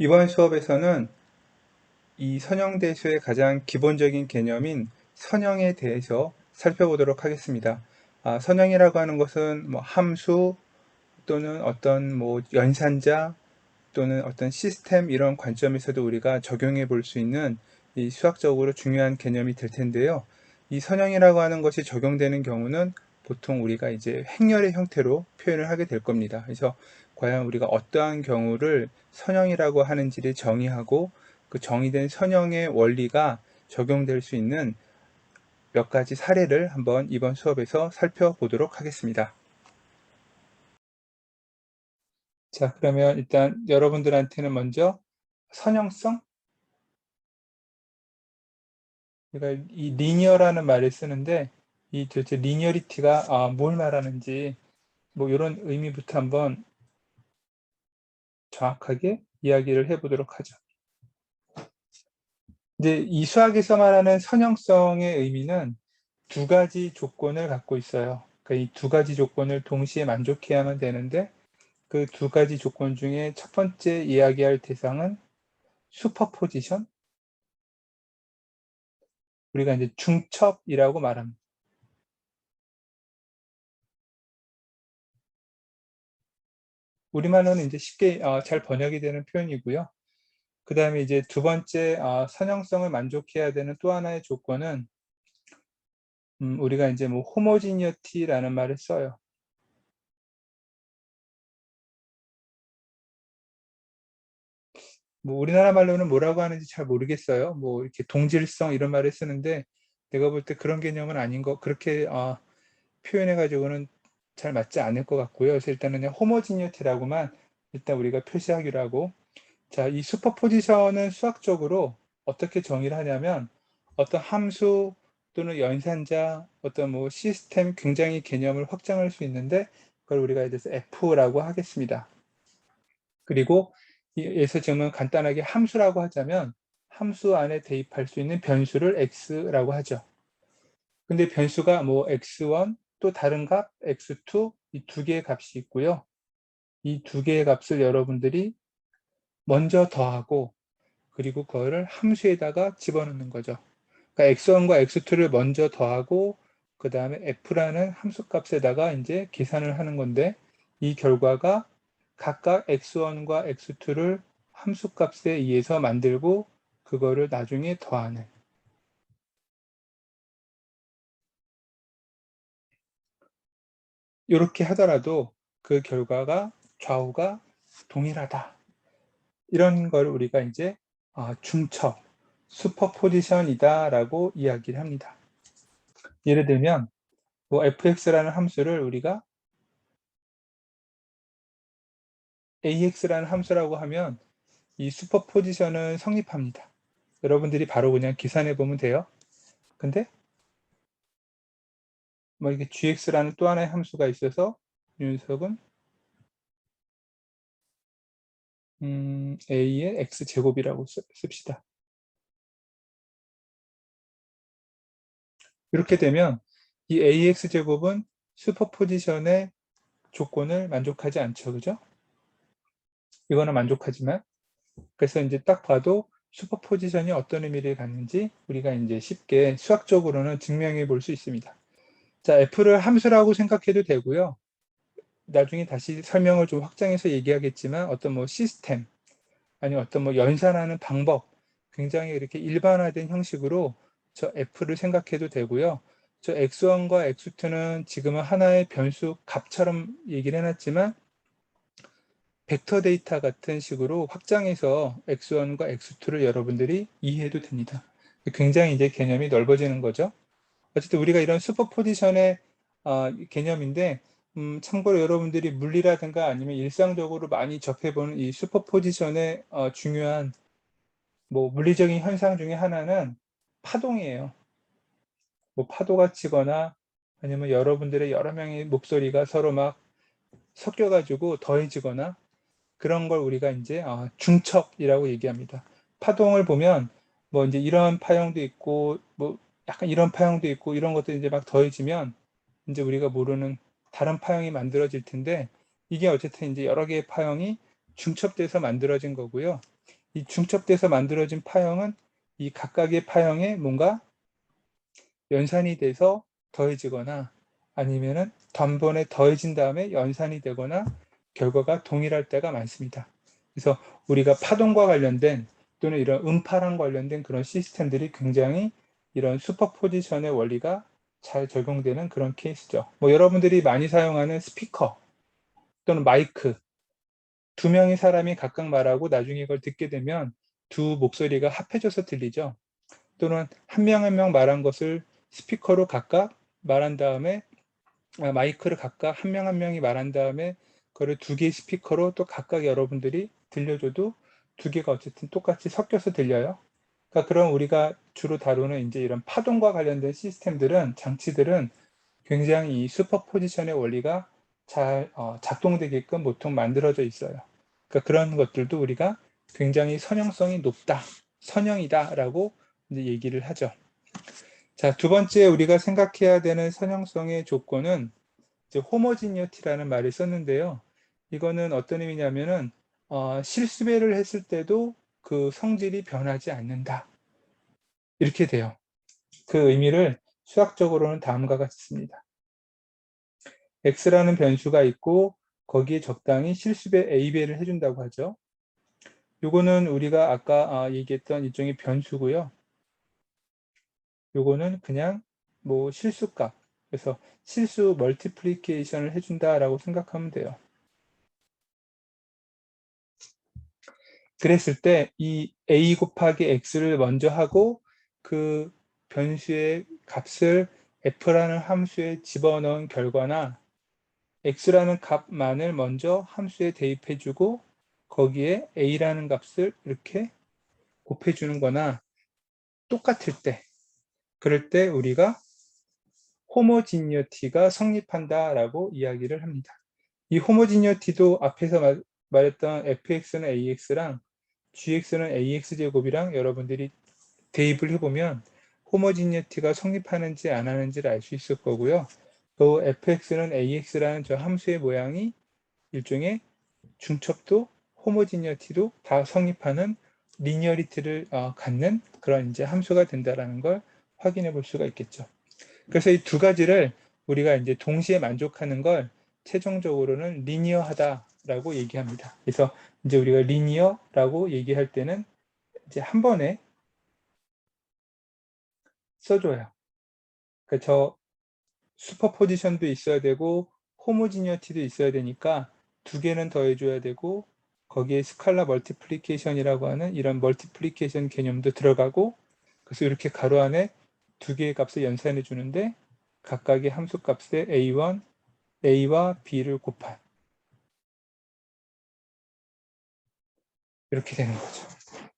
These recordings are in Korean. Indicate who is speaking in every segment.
Speaker 1: 이번 수업에서는 이 선형대수의 가장 기본적인 개념인 선형에 대해서 살펴보도록 하겠습니다. 선형이라고 하는 것은 함수 또는 어떤 연산자 또는 어떤 시스템 이런 관점에서도 우리가 적용해 볼 수 있는 이 수학적으로 중요한 개념이 될 텐데요. 이 선형이라고 하는 것이 적용되는 경우는 보통 우리가 이제 행렬의 형태로 표현을 하게 될 겁니다. 그래서 과연 우리가 어떠한 경우를 선형이라고 하는지를 정의하고 그 정의된 선형의 원리가 적용될 수 있는 몇 가지 사례를 한번 이번 수업에서 살펴보도록 하겠습니다. 자, 그러면 일단 여러분들한테는 먼저 선형성, 그러니까 이 리니어라는 말을 쓰는데 이 도대체 리니어리티가 뭘 말하는지 이런 의미부터 한번 정확하게 이야기를 해보도록 하죠. 이제 이 수학에서 말하는 선형성의 의미는 두 가지 조건을 갖고 있어요. 그러니까 이 두 가지 조건을 동시에 만족해야만 되는데 그 두 가지 조건 중에 첫 번째 이야기할 대상은 슈퍼포지션, 우리가 이제 중첩이라고 말합니다. 우리말로는 이제 쉽게 잘 번역이 되는 표현이고요. 그 다음에 이제 두 번째 선형성을 만족해야 되는 또 하나의 조건은 우리가 이제 호모지니어티라는 말을 써요. 우리나라 말로는 뭐라고 하는지 잘 모르겠어요. 이렇게 동질성 이런 말을 쓰는데 내가 볼 때 그런 개념은 아닌 거, 그렇게 표현해 가지고는 잘 맞지 않을 것 같고요. 그래서 일단은 그냥 호모지니어티라고만 일단 우리가 표시하기로 하고, 자, 이 슈퍼포지션은 수학적으로 어떻게 정의를 하냐면 어떤 함수 또는 연산자, 어떤 시스템 굉장히 개념을 확장할 수 있는데 그걸 우리가 예를 들어서 F라고 하겠습니다. 그리고 여기서 지금은 간단하게 함수라고 하자면 함수 안에 대입할 수 있는 변수를 X라고 하죠. 근데 변수가 X1 또 다른 값 X2 이 두 개의 값이 있고요. 이 두 개의 값을 여러분들이 먼저 더하고 그리고 그거를 함수에다가 집어넣는 거죠. 그러니까 x1과 x2를 먼저 더하고 그 다음에 f라는 함수값에다가 이제 계산을 하는 건데 이 결과가 각각 x1과 x2를 함수값에 의해서 만들고 그거를 나중에 더하는, 이렇게 하더라도 그 결과가 좌우가 동일하다. 이런 걸 우리가 이제 중첩, 슈퍼포지션이다라고 이야기를 합니다. 예를 들면 fx라는 함수를 우리가 ax라는 함수라고 하면 이 슈퍼포지션은 성립합니다. 여러분들이 바로 그냥 계산해 보면 돼요. 근데 이게 gx라는 또 하나의 함수가 있어서 이 녀석은 a의 x제곱이라고 씁시다. 이렇게 되면 이 ax제곱은 슈퍼포지션의 조건을 만족하지 않죠. 그죠? 이거는 만족하지만, 그래서 이제 딱 봐도 슈퍼포지션이 어떤 의미를 갖는지 우리가 이제 쉽게 수학적으로는 증명해 볼 수 있습니다. 자, f를 함수라고 생각해도 되고요. 나중에 다시 설명을 좀 확장해서 얘기하겠지만 어떤 시스템 아니면 어떤 연산하는 방법, 굉장히 이렇게 일반화된 형식으로 저 f를 생각해도 되고요. 저 x1과 x2는 지금은 하나의 변수 값처럼 얘기를 해놨지만 벡터 데이터 같은 식으로 확장해서 x1과 x2를 여러분들이 이해해도 됩니다. 굉장히 이제 개념이 넓어지는 거죠. 어쨌든 우리가 이런 슈퍼포지션의 개념인데 참고로 여러분들이 물리라든가 아니면 일상적으로 많이 접해보는 이 슈퍼포지션의 중요한 물리적인 현상 중에 하나는 파동이에요. 파도가 치거나 아니면 여러분들의 여러 명의 목소리가 서로 막 섞여가지고 더해지거나 그런 걸 우리가 이제 중첩이라고 얘기합니다. 파동을 보면 이제 이런 파형도 있고 약간 이런 파형도 있고 이런 것들이 이제 막 더해지면 이제 우리가 모르는 다른 파형이 만들어질 텐데 이게 어쨌든 이제 여러 개의 파형이 중첩돼서 만들어진 거고요. 이 중첩돼서 만들어진 파형은 이 각각의 파형에 뭔가 연산이 돼서 더해지거나 아니면은 단번에 더해진 다음에 연산이 되거나 결과가 동일할 때가 많습니다. 그래서 우리가 파동과 관련된 또는 이런 음파랑 관련된 그런 시스템들이 굉장히 이런 슈퍼포지션의 원리가 잘 적용되는 그런 케이스죠. 뭐 여러분들이 많이 사용하는 스피커 또는 마이크, 두 명의 사람이 각각 말하고 나중에 이걸 듣게 되면 두 목소리가 합해져서 들리죠. 또는 한 명 한 명 말한 것을 스피커로 각각 말한 다음에 마이크를 각각 한 명 한 명이 말한 다음에 그거를 두 개의 스피커로 또 각각 여러분들이 들려줘도 두 개가 어쨌든 똑같이 섞여서 들려요. 그러니까 그런 우리가 주로 다루는 이제 이런 파동과 관련된 시스템들은 장치들은 굉장히 이 슈퍼포지션의 원리가 잘 작동되게끔 보통 만들어져 있어요. 그러니까 그런 것들도 우리가 굉장히 선형성이 높다, 선형이다라고 이제 얘기를 하죠. 자, 두 번째 우리가 생각해야 되는 선형성의 조건은 이제 호모지니어티라는 말을 썼는데요. 이거는 어떤 의미냐면은 실수배를 했을 때도 그 성질이 변하지 않는다. 이렇게 돼요. 그 의미를 수학적으로는 다음과 같습니다. x라는 변수가 있고 거기에 적당히 실수배 a배를 해준다고 하죠. 요거는 우리가 아까 얘기했던 일종의 변수고요. 요거는 그냥 뭐 실수값, 그래서 실수 멀티플리케이션을 해준다라고 생각하면 돼요. 그랬을 때 이 a 곱하기 x를 먼저 하고 그 변수의 값을 f라는 함수에 집어넣은 결과나 x라는 값만을 먼저 함수에 대입해주고 거기에 a라는 값을 이렇게 곱해주는 거나 똑같을 때, 그럴 때 우리가 호모지니어티가 성립한다라고 이야기를 합니다. 이 호모지니어티도 앞에서 말했던 fx는 ax랑 gx는 ax제곱이랑 여러분들이 대입을 해보면 호모지니어티가 성립하는지 안 하는지를 알 수 있을 거고요. 또 fx는 ax라는 저 함수의 모양이 일종의 중첩도 호모지니어티도 다 성립하는 리니어리티를 갖는 그런 이제 함수가 된다라는 걸 확인해 볼 수가 있겠죠. 그래서 이 두 가지를 우리가 이제 동시에 만족하는 걸 최종적으로는 리니어하다라고 얘기합니다. 그래서 이제 우리가 리니어라고 얘기할 때는 이제 한 번에 써줘요. 그러니까 저 슈퍼포지션도 있어야 되고 호모지니어티도 있어야 되니까 두 개는 더해줘야 되고 거기에 스칼라 멀티플리케이션이라고 하는 이런 멀티플리케이션 개념도 들어가고 그래서 이렇게 가로 안에 두 개의 값을 연산해 주는데 각각의 함수 값에 a1, a와 b를 곱한 이렇게 되는 거죠.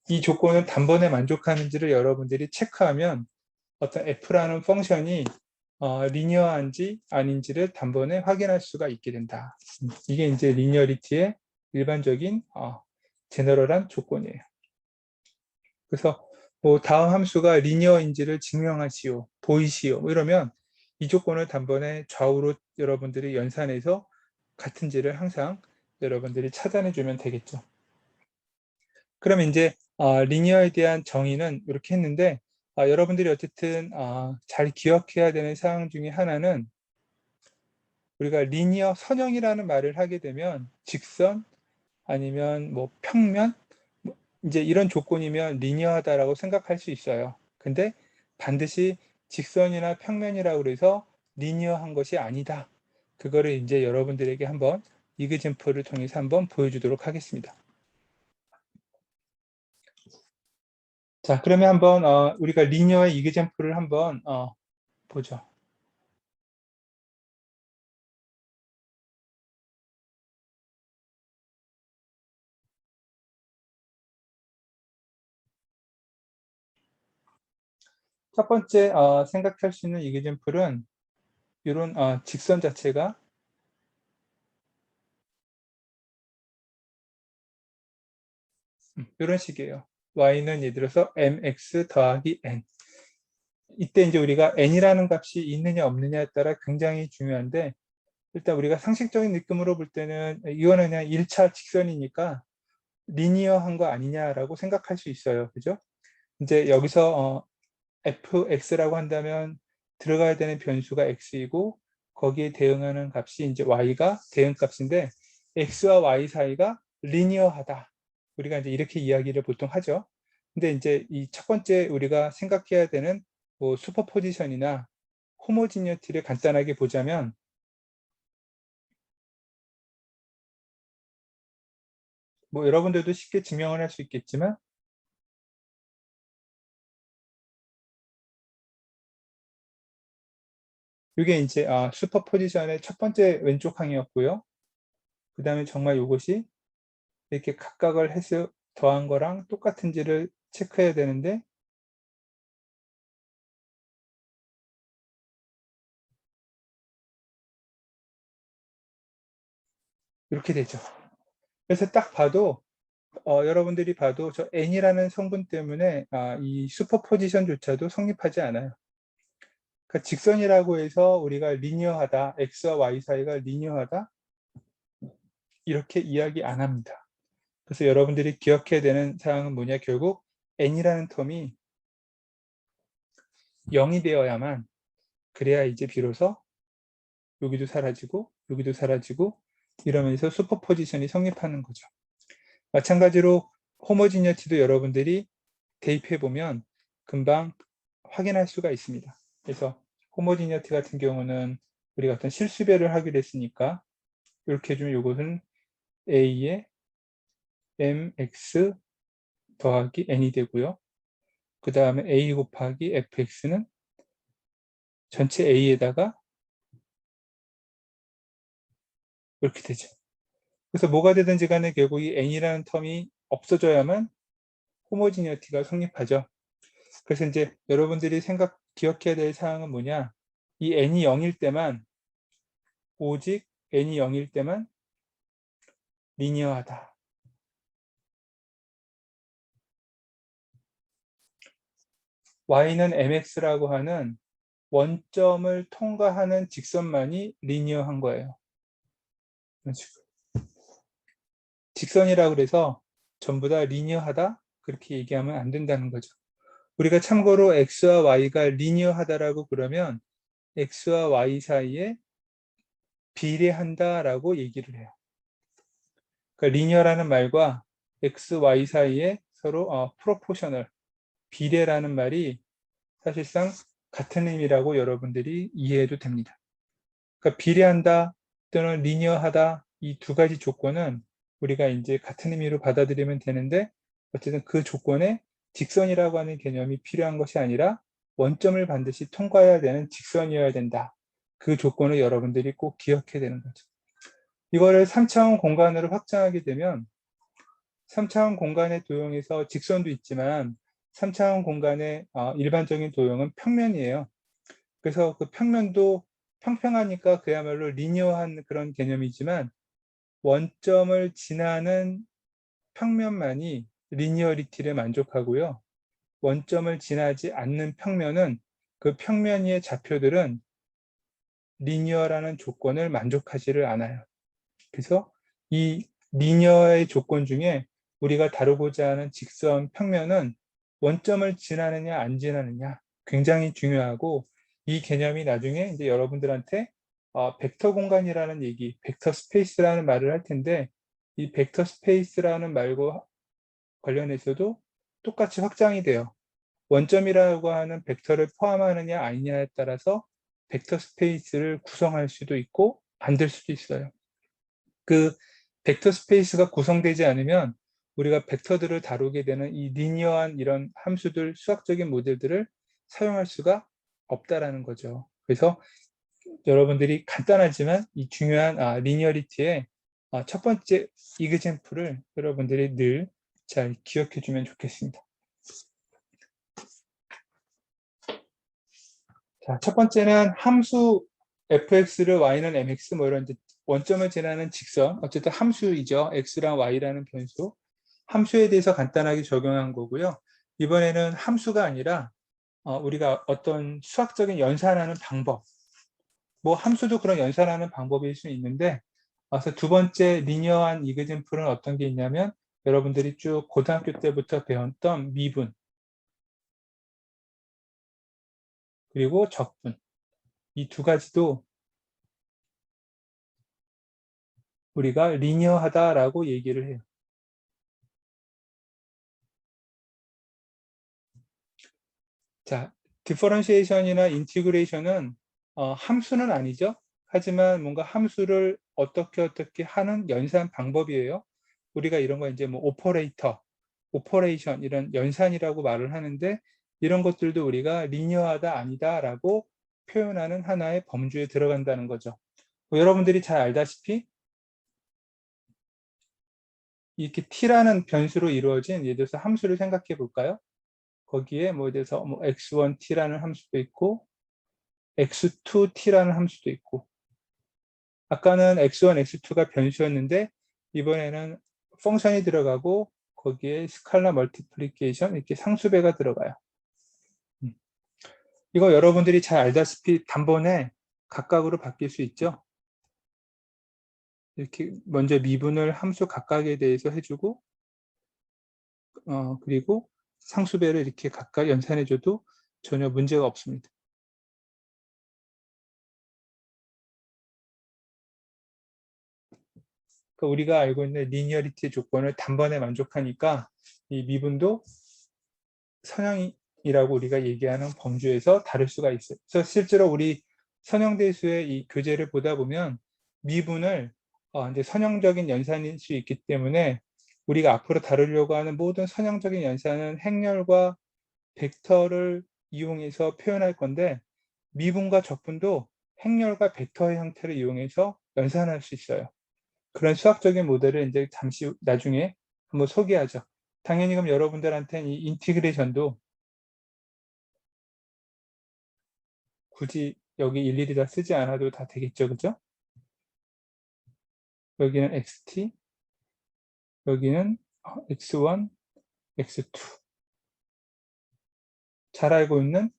Speaker 1: 이 조건을 단번에 만족하는지를 여러분들이 체크하면 어떤 f라는 펑션이 리니어한지 아닌지를 단번에 확인할 수가 있게 된다. 이게 이제 리니어리티의 일반적인 제너럴한 조건이에요. 그래서 뭐 다음 함수가 리니어인지를 증명하시오, 보이시오 뭐 이러면 이 조건을 단번에 좌우로 여러분들이 연산해서 같은지를 항상 여러분들이 찾아내 주면 되겠죠. 그러면 이제 리니어에 대한 정의는 이렇게 했는데 여러분들이 어쨌든 잘 기억해야 되는 사항 중에 하나는 우리가 리니어 선형이라는 말을 하게 되면 직선 아니면 뭐 평면 이제 이런 조건이면 리니어하다라고 생각할 수 있어요. 근데 반드시 직선이나 평면이라고 그래서 리니어한 것이 아니다. 그거를 이제 여러분들에게 한번 이그젠플을 통해서 한번 보여주도록 하겠습니다. 자, 그러면 한번 우리가 리니어의 이그젠플을 한번 보죠. 첫 번째 생각할 수 있는 이그젠플은 이런 직선 자체가 이런 식이에요. y는 예를 들어서 mx 더하기 n. 이때 이제 우리가 n이라는 값이 있느냐 없느냐에 따라 굉장히 중요한데 일단 우리가 상식적인 느낌으로 볼 때는 이거는 그냥 1차 직선이니까 리니어한 거 아니냐라고 생각할 수 있어요. 그죠? 이제 여기서 fx라고 한다면 들어가야 되는 변수가 x이고 거기에 대응하는 값이 이제 y가 대응값인데 x와 y 사이가 리니어하다. 우리가 이제 이렇게 이야기를 보통 하죠. 근데 이제 이 첫 번째 우리가 생각해야 되는 뭐 슈퍼포지션이나 호모지니어티를 간단하게 보자면 뭐 여러분들도 쉽게 증명을 할 수 있겠지만 이게 이제 슈퍼포지션의 첫 번째 왼쪽 항이었고요. 그 다음에 정말 이것이 이렇게 각각을 해서 더한 거랑 똑같은지를 체크해야 되는데 이렇게 되죠. 그래서 딱 봐도 여러분들이 봐도 저 n이라는 성분 때문에 이 슈퍼포지션조차도 성립하지 않아요. 그러니까 직선이라고 해서 우리가 리니어하다, x와 y 사이가 리니어하다 이렇게 이야기 안 합니다. 그래서 여러분들이 기억해야 되는 사항은 뭐냐, 결국 n이라는 텀이 0이 되어야만 그래야 이제 비로소 여기도 사라지고 여기도 사라지고 이러면서 슈퍼포지션이 성립하는 거죠. 마찬가지로 호모지니어티도 여러분들이 대입해 보면 금방 확인할 수가 있습니다. 그래서 호모지니어티 같은 경우는 우리가 어떤 실수배를 하기로 했으니까 이렇게 해주면 이것은 a의 mx 더하기 n이 되고요. 그 다음에 a 곱하기 fx는 전체 a에다가 이렇게 되죠. 그래서 뭐가 되든지 간에 결국 이 n이라는 텀이 없어져야만 호모지니어티가 성립하죠. 그래서 이제 여러분들이 기억해야 될 사항은 뭐냐, 이 n이 0일 때만, 오직 n이 0일 때만 리니어하다. y는 mx라고 하는 원점을 통과하는 직선만이 리니어한 거예요. 이런 식으로. 직선이라고 그래서 전부 다 리니어하다 그렇게 얘기하면 안 된다는 거죠. 우리가 참고로 x와 y가 리니어하다라고 그러면 x와 y 사이에 비례한다라고 얘기를 해요. 그러니까 리니어라는 말과 x, y 사이에 서로 프로포셔널, 비례라는 말이 사실상 같은 의미라고 여러분들이 이해해도 됩니다. 그러니까 비례한다 또는 리니어하다 이 두 가지 조건은 우리가 이제 같은 의미로 받아들이면 되는데 어쨌든 그 조건에 직선이라고 하는 개념이 필요한 것이 아니라 원점을 반드시 통과해야 되는 직선이어야 된다. 그 조건을 여러분들이 꼭 기억해야 되는 거죠. 이거를 3차원 공간으로 확장하게 되면 3차원 공간의 도형에서 직선도 있지만 3차원 공간의 일반적인 도형은 평면이에요. 그래서 그 평면도 평평하니까 그야말로 리니어한 그런 개념이지만 원점을 지나는 평면만이 리니어리티를 만족하고요. 원점을 지나지 않는 평면은 그 평면 위의 좌표들은 리니어라는 조건을 만족하지를 않아요. 그래서 이 리니어의 조건 중에 우리가 다루고자 하는 직선 평면은 원점을 지나느냐 안 지나느냐 굉장히 중요하고 이 개념이 나중에 이제 여러분들한테 벡터 공간이라는 얘기, 벡터 스페이스라는 말을 할 텐데 이 벡터 스페이스라는 말과 관련해서도 똑같이 확장이 돼요. 원점이라고 하는 벡터를 포함하느냐 아니냐에 따라서 벡터 스페이스를 구성할 수도 있고 만들 수도 있어요. 그 벡터 스페이스가 구성되지 않으면 우리가 벡터들을 다루게 되는 이 리니어한 이런 함수들, 수학적인 모델들을 사용할 수가 없다라는 거죠. 그래서 여러분들이 간단하지만 이 중요한 리니어리티의 첫 번째 이그젠플을 여러분들이 늘 잘 기억해 주면 좋겠습니다. 자, 첫 번째는 함수 fx를 y는 mx 뭐 이런 원점을 지나는 직선, 어쨌든 함수이죠. x랑 y라는 변수. 함수에 대해서 간단하게 적용한 거고요. 이번에는 함수가 아니라 우리가 어떤 수학적인 연산하는 방법, 뭐 함수도 그런 연산하는 방법일 수 있는데 그래서 두 번째 리니어한 이그젠플은 어떤 게 있냐면 여러분들이 쭉 고등학교 때부터 배웠던 미분, 그리고 적분, 이 두 가지도 우리가 리니어하다라고 얘기를 해요. 자, 디퍼런시에이션이나 인티그레이션은 함수는 아니죠. 하지만 뭔가 함수를 어떻게 하는 연산 방법이에요. 우리가 이런 거 이제 뭐 오퍼레이터, 오퍼레이션 이런 연산이라고 말을 하는데, 이런 것들도 우리가 리니어하다 아니다라고 표현하는 하나의 범주에 들어간다는 거죠. 여러분들이 잘 알다시피 이렇게 t라는 변수로 이루어진, 예를 들어서 함수를 생각해 볼까요? 거기에 뭐 예를 들어서 뭐 x1t라는 함수도 있고 x2t라는 함수도 있고, 아까는 x1, x2가 변수였는데 이번에는 펑션이 들어가고 거기에 스칼라 멀티플리케이션 이렇게 상수배가 들어가요. 이거 여러분들이 잘 알다시피 단번에 각각으로 바뀔 수 있죠. 이렇게 먼저 미분을 함수 각각에 대해서 해주고 그리고 상수배를 이렇게 각각 연산해줘도 전혀 문제가 없습니다. 그러니까 우리가 알고 있는 리니어리티 조건을 단번에 만족하니까 이 미분도 선형이라고 우리가 얘기하는 범주에서 다를 수가 있어요. 그래서 실제로 우리 선형대수의 이 교재를 보다 보면 미분을 이제 선형적인 연산일 수 있기 때문에 우리가 앞으로 다루려고 하는 모든 선형적인 연산은 행렬과 벡터를 이용해서 표현할 건데, 미분과 적분도 행렬과 벡터의 형태를 이용해서 연산할 수 있어요. 그런 수학적인 모델을 이제 잠시 나중에 한번 소개하죠. 당연히 그럼 여러분들한테는 이 인티그레이션도 굳이 여기 일일이 다 쓰지 않아도 다 되겠죠, 그죠? 여기는 xt, 여기는 x1, x2. 잘 알고 있는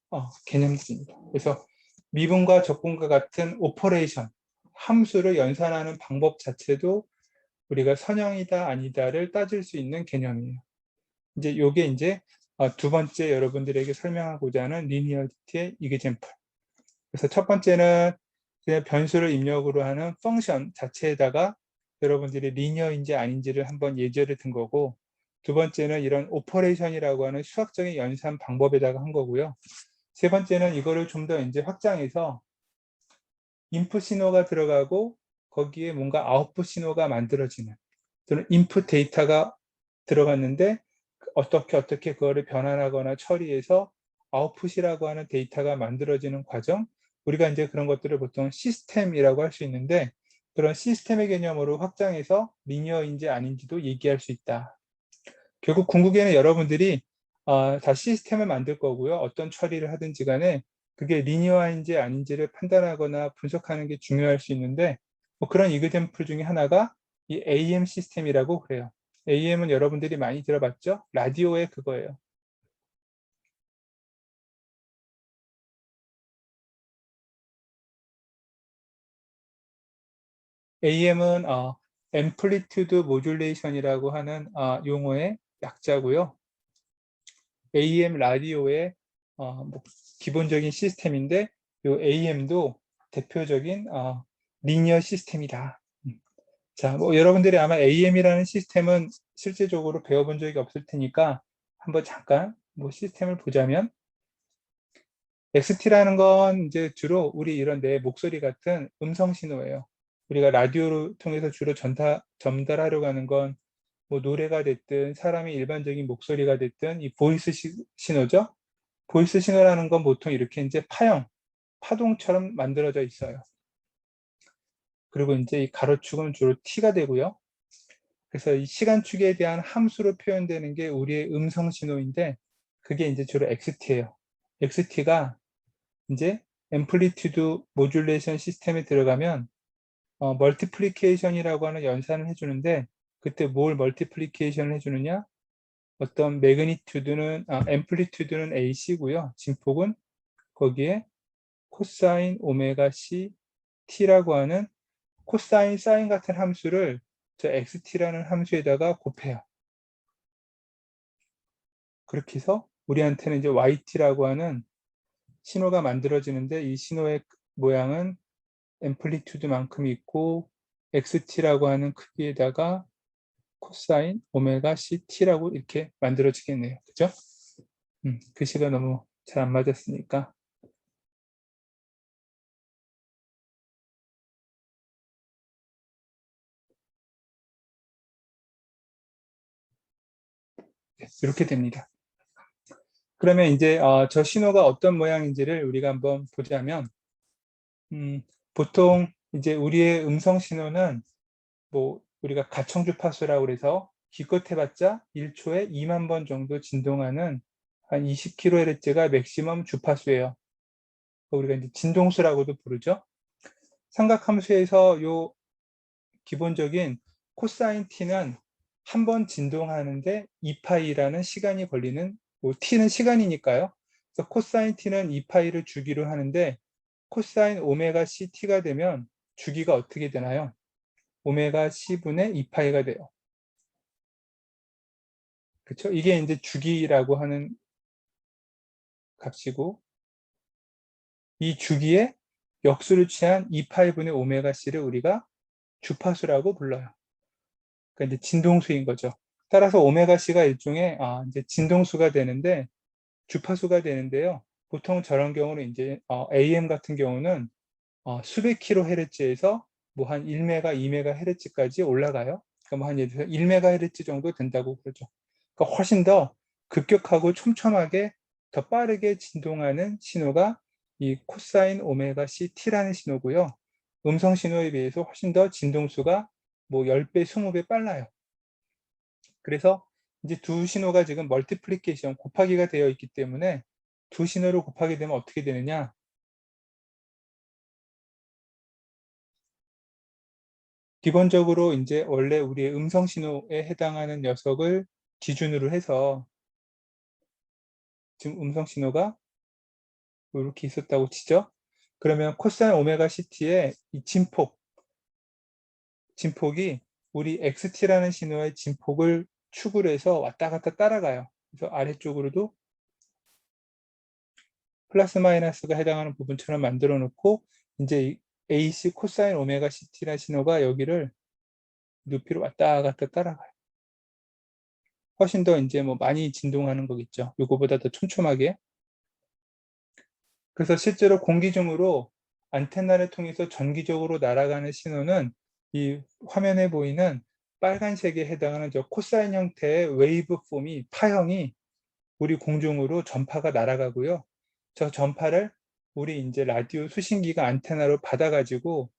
Speaker 1: 개념들입니다. 그래서 미분과 적분과 같은 오퍼레이션, 함수를 연산하는 방법 자체도 우리가 선형이다 아니다를 따질 수 있는 개념이에요. 이제 요게 이제 두 번째 여러분들에게 설명하고자 하는 리니어리티의 이그젬플. 그래서 첫 번째는 그냥 변수를 입력으로 하는 펑션 자체에다가 여러분들이 리니어인지 아닌지를 한번 예제를 든 거고, 두 번째는 이런 오퍼레이션이라고 하는 수학적인 연산 방법에다가 한 거고요. 세 번째는 이거를 좀 더 이제 확장해서 인풋 신호가 들어가고 거기에 뭔가 아웃풋 신호가 만들어지는, 또는 인풋 데이터가 들어갔는데 어떻게 그거를 변환하거나 처리해서 아웃풋이라고 하는 데이터가 만들어지는 과정, 우리가 이제 그런 것들을 보통 시스템이라고 할 수 있는데, 그런 시스템의 개념으로 확장해서 리니어인지 아닌지도 얘기할 수 있다. 결국 궁극에는 여러분들이 다 시스템을 만들 거고요. 어떤 처리를 하든지 간에 그게 리니어인지 아닌지를 판단하거나 분석하는 게 중요할 수 있는데, 뭐 그런 이그젬플 중에 하나가 이 AM 시스템이라고 그래요. AM은 여러분들이 많이 들어봤죠? 라디오의 그거예요. AM은 Amplitude Modulation이라고 하는 용어의 약자고요. AM 라디오의 뭐 기본적인 시스템인데, 이 AM도 대표적인 리니어 시스템이다. 자, 뭐 여러분들이 아마 AM이라는 시스템은 실제적으로 배워본 적이 없을 테니까 한번 잠깐 뭐 시스템을 보자면, XT라는 건 이제 주로 우리 이런 내 목소리 같은 음성 신호예요. 우리가 라디오를 통해서 주로 전달하려고 하는 건 뭐 노래가 됐든 사람의 일반적인 목소리가 됐든 이 보이스 신호죠. 보이스 신호라는 건 보통 이렇게 이제 파동처럼 만들어져 있어요. 그리고 이제 이 가로축은 주로 t가 되고요. 그래서 이 시간축에 대한 함수로 표현되는 게 우리의 음성 신호인데, 그게 이제 주로 XT예요. XT가 이제 앰플리튜드 모듈레이션 시스템에 들어가면 멀티플리케이션이라고 하는 연산을 해주는데, 그때 뭘 멀티플리케이션을 해주느냐, 어떤 매그니튜드는 앰플리튜드는 AC고요. 진폭은 거기에 코사인 오메가 C T라고 하는 코사인 사인 같은 함수를 저 XT라는 함수에다가 곱해요. 그렇게 해서 우리한테는 이제 YT라고 하는 신호가 만들어지는데 이 신호의 모양은 앰플리튜드만큼 있고 XT라고 하는 크기에다가 코사인 오메가 CT라고 이렇게 만들어지겠네요. 그죠? 글씨가 너무 잘 안 맞았으니까. 네, 이렇게 됩니다. 그러면 이제 저 신호가 어떤 모양인지를 우리가 한번 보자면 보통 이제 우리의 음성 신호는 뭐 우리가 가청 주파수라고 그래서 기껏 해봤자 1초에 2만 번 정도 진동하는 한 20kHz가 맥시멈 주파수예요. 우리가 이제 진동수라고도 부르죠. 삼각함수에서 요 기본적인 코사인 t는 한 번 진동하는데 2파이라는 시간이 걸리는, 뭐 t는 시간이니까요. 그래서 코사인 t는 2파이를 주기로 하는데 코사인 오메가 ct가 되면 주기가 어떻게 되나요? 오메가 c분의 2파이가 돼요. 그렇죠? 이게 이제 주기라고 하는 값이고 이 주기에 역수를 취한 2파이분의 오메가 c를 우리가 주파수라고 불러요. 그러니까 이제 진동수인 거죠. 따라서 오메가 c가 일종의 이제 진동수가 되는데 주파수가 되는데요. 보통 저런 경우는 이제 AM 같은 경우는 수백 킬로헤르츠에서 뭐 한 1메가, 2메가헤르츠까지 올라가요. 그러니까 뭐 한 예를 들어서 1메가헤르츠 정도 된다고 그러죠. 그러니까 훨씬 더 급격하고 촘촘하게 더 빠르게 진동하는 신호가 이 코사인 오메가 CT라는 신호고요. 음성 신호에 비해서 훨씬 더 진동수가 뭐 10배, 20배 빨라요. 그래서 이제 두 신호가 지금 멀티플리케이션 곱하기가 되어 있기 때문에 두 신호를 곱하게 되면 어떻게 되느냐? 기본적으로 이제 원래 우리의 음성 신호에 해당하는 녀석을 기준으로 해서 지금 음성 신호가 이렇게 있었다고 치죠. 그러면 코사인 오메가 CT의 이 진폭이 우리 XT라는 신호의 진폭을 축을 해서 왔다 갔다 따라가요. 그래서 아래쪽으로도 플러스 마이너스가 해당하는 부분처럼 만들어 놓고 이제 AC 코사인 오메가 CT라는 신호가 여기를 높이로 왔다 갔다 따라가요. 훨씬 더 이제 뭐 많이 진동하는 거겠죠. 요거보다 더 촘촘하게. 그래서 실제로 공기 중으로 안테나를 통해서 전기적으로 날아가는 신호는 이 화면에 보이는 빨간색에 해당하는 저 코사인 형태의 웨이브 폼이 파형이 우리 공중으로 전파가 날아가고요. 저 전파를 우리 이제 라디오 수신기가 안테나로 받아가지고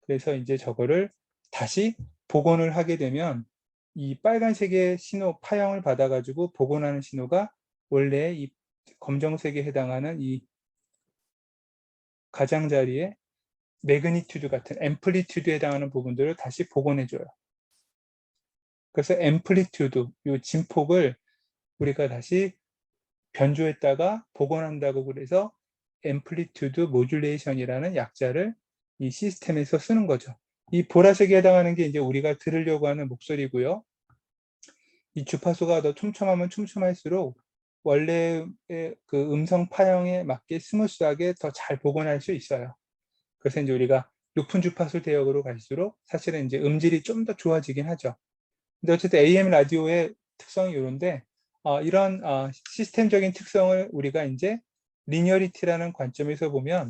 Speaker 1: 그래서 이제 저거를 다시 복원을 하게 되면 이 빨간색의 신호 파형을 받아가지고 복원하는 신호가 원래 이 검정색에 해당하는 이 가장자리에 매그니튜드 같은 앰플리튜드에 해당하는 부분들을 다시 복원해줘요. 그래서 앰플리튜드, 이 진폭을 우리가 다시 변조했다가 복원한다고 그래서 앰플리튜드 모듈레이션이라는 약자를 이 시스템에서 쓰는 거죠. 이 보라색에 해당하는 게 이제 우리가 들으려고 하는 목소리고요. 이 주파수가 더 촘촘하면 촘촘할수록 원래의 그 음성 파형에 맞게 스무스하게 더 잘 복원할 수 있어요. 그래서 이제 우리가 높은 주파수 대역으로 갈수록 사실은 이제 음질이 좀 더 좋아지긴 하죠. 근데 어쨌든 AM 라디오의 특성이 이런데 이런 시스템적인 특성을 우리가 이제 리니어리티라는 관점에서 보면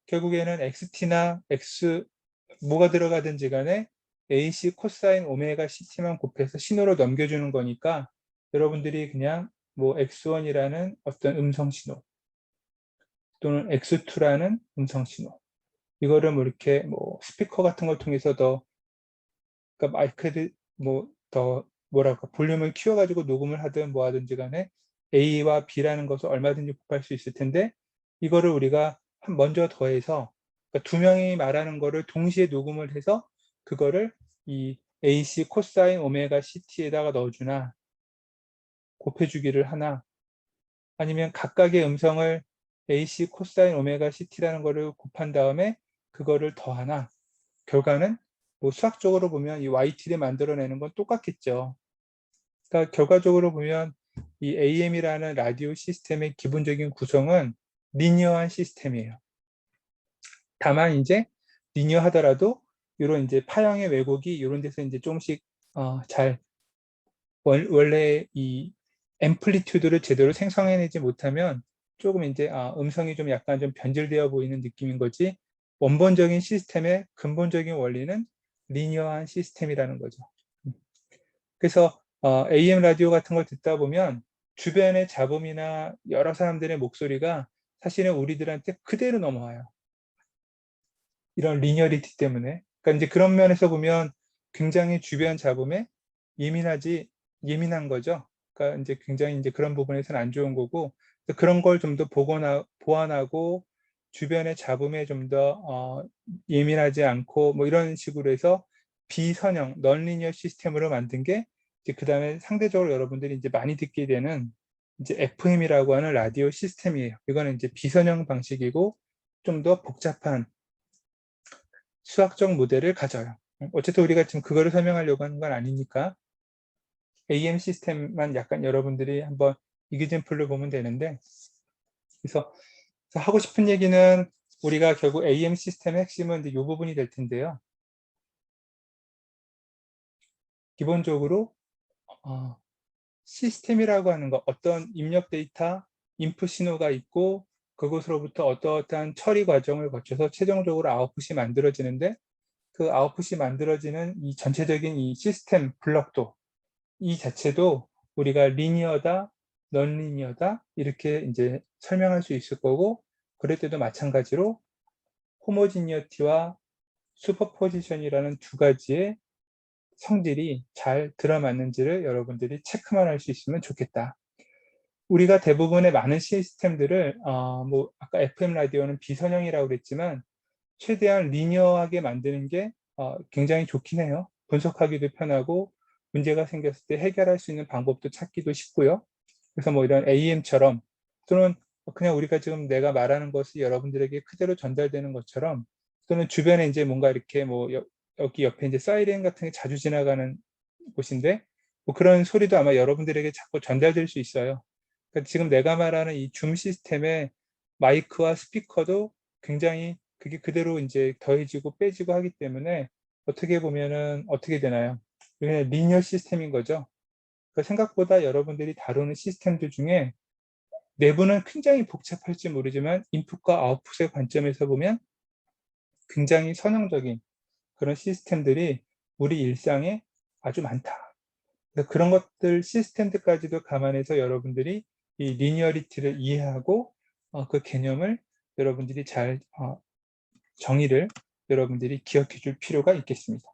Speaker 1: 결국에는 XT나 X 뭐가 들어가든지 간에 AC 코사인 오메가 CT만 곱해서 신호로 넘겨주는 거니까 여러분들이 그냥 뭐 X1이라는 어떤 음성 신호 또는 X2라는 음성 신호 이거를 뭐 이렇게 뭐 스피커 같은 걸 통해서 더 그러니까 마이크를 뭐 더 뭐랄까 볼륨을 키워가지고 녹음을 하든 뭐 하든지 간에 A와 B라는 것을 얼마든지 곱할 수 있을 텐데 이거를 우리가 먼저 더해서 그러니까 두 명이 말하는 거를 동시에 녹음을 해서 그거를 이 AC 코사인 오메가 CT에다가 넣어주나 곱해주기를 하나 아니면 각각의 음성을 AC 코사인 오메가 CT라는 거를 곱한 다음에 그거를 더하나 결과는 뭐 수학적으로 보면 이 YT를 만들어내는 건 똑같겠죠. 그러니까 결과적으로 보면 이 AM이라는 라디오 시스템의 기본적인 구성은 리니어한 시스템이에요. 다만 이제 리니어하더라도 이런 이제 파형의 왜곡이 이런 데서 이제 조금씩 잘 원래 이 앰플리튜드를 제대로 생성해내지 못하면 조금 이제 음성이 좀 약간 좀 변질되어 보이는 느낌인 거지, 원본적인 시스템의 근본적인 원리는 리니어한 시스템이라는 거죠. 그래서 AM 라디오 같은 걸 듣다 보면 주변의 잡음이나 여러 사람들의 목소리가 사실은 우리들한테 그대로 넘어와요. 이런 리니어리티 때문에. 그러니까 이제 그런 면에서 보면 굉장히 주변 잡음에 예민한 거죠. 그러니까 이제 굉장히 이제 그런 부분에서는 안 좋은 거고, 그런 걸 좀 더 보완하고 주변의 잡음에 좀 더 예민하지 않고 뭐 이런 식으로 해서 비선형 넌리니어 시스템으로 만든 게 이제 그 다음에 상대적으로 여러분들이 이제 많이 듣게 되는 이제 FM이라고 하는 라디오 시스템이에요. 이거는 이제 비선형 방식이고 좀 더 복잡한 수학적 모델을 가져요. 어쨌든 우리가 지금 그거를 설명하려고 하는 건 아니니까 AM 시스템만 약간 여러분들이 한번 이그젠플로 보면 되는데, 그래서 하고 싶은 얘기는 우리가 결국 AM 시스템의 핵심은 이제 이 부분이 될 텐데요. 기본적으로 시스템이라고 하는 거, 어떤 입력 데이터, 인풋 신호가 있고 그것으로부터 어떠한 처리 과정을 거쳐서 최종적으로 아웃풋이 만들어지는데, 그 아웃풋이 만들어지는 이 전체적인 이 시스템 블록도 이 자체도 우리가 리니어다, 넌리니어다 이렇게 이제 설명할 수 있을 거고, 그럴 때도 마찬가지로 호모지니어티와 슈퍼포지션이라는 두 가지의 성질이 잘 들어맞는지를 여러분들이 체크만 할 수 있으면 좋겠다. 우리가 대부분의 많은 시스템들을 뭐 아까 FM 라디오는 비선형이라고 그랬지만 최대한 리니어하게 만드는 게 굉장히 좋긴 해요. 분석하기도 편하고 문제가 생겼을 때 해결할 수 있는 방법도 찾기도 쉽고요. 그래서 뭐 이런 AM처럼 또는 그냥 우리가 지금 내가 말하는 것이 여러분들에게 그대로 전달되는 것처럼, 또는 주변에 이제 뭔가 이렇게 뭐 여기 옆에 이제 사이렌 같은 게 자주 지나가는 곳인데 뭐 그런 소리도 아마 여러분들에게 자꾸 전달될 수 있어요. 그러니까 지금 내가 말하는 이 줌 시스템의 마이크와 스피커도 굉장히 그게 그대로 이제 더해지고 빼지고 하기 때문에 어떻게 보면은 어떻게 되나요? 그냥 리니어 시스템인 거죠. 그러니까 생각보다 여러분들이 다루는 시스템들 중에 내부는 굉장히 복잡할지 모르지만 인풋과 아웃풋의 관점에서 보면 굉장히 선형적인 그런 시스템들이 우리 일상에 아주 많다. 그래서 그런 것들 시스템들까지도 감안해서 여러분들이 이 리니어리티를 이해하고 그 개념을 여러분들이 잘 정의를 여러분들이 기억해 줄 필요가 있겠습니다.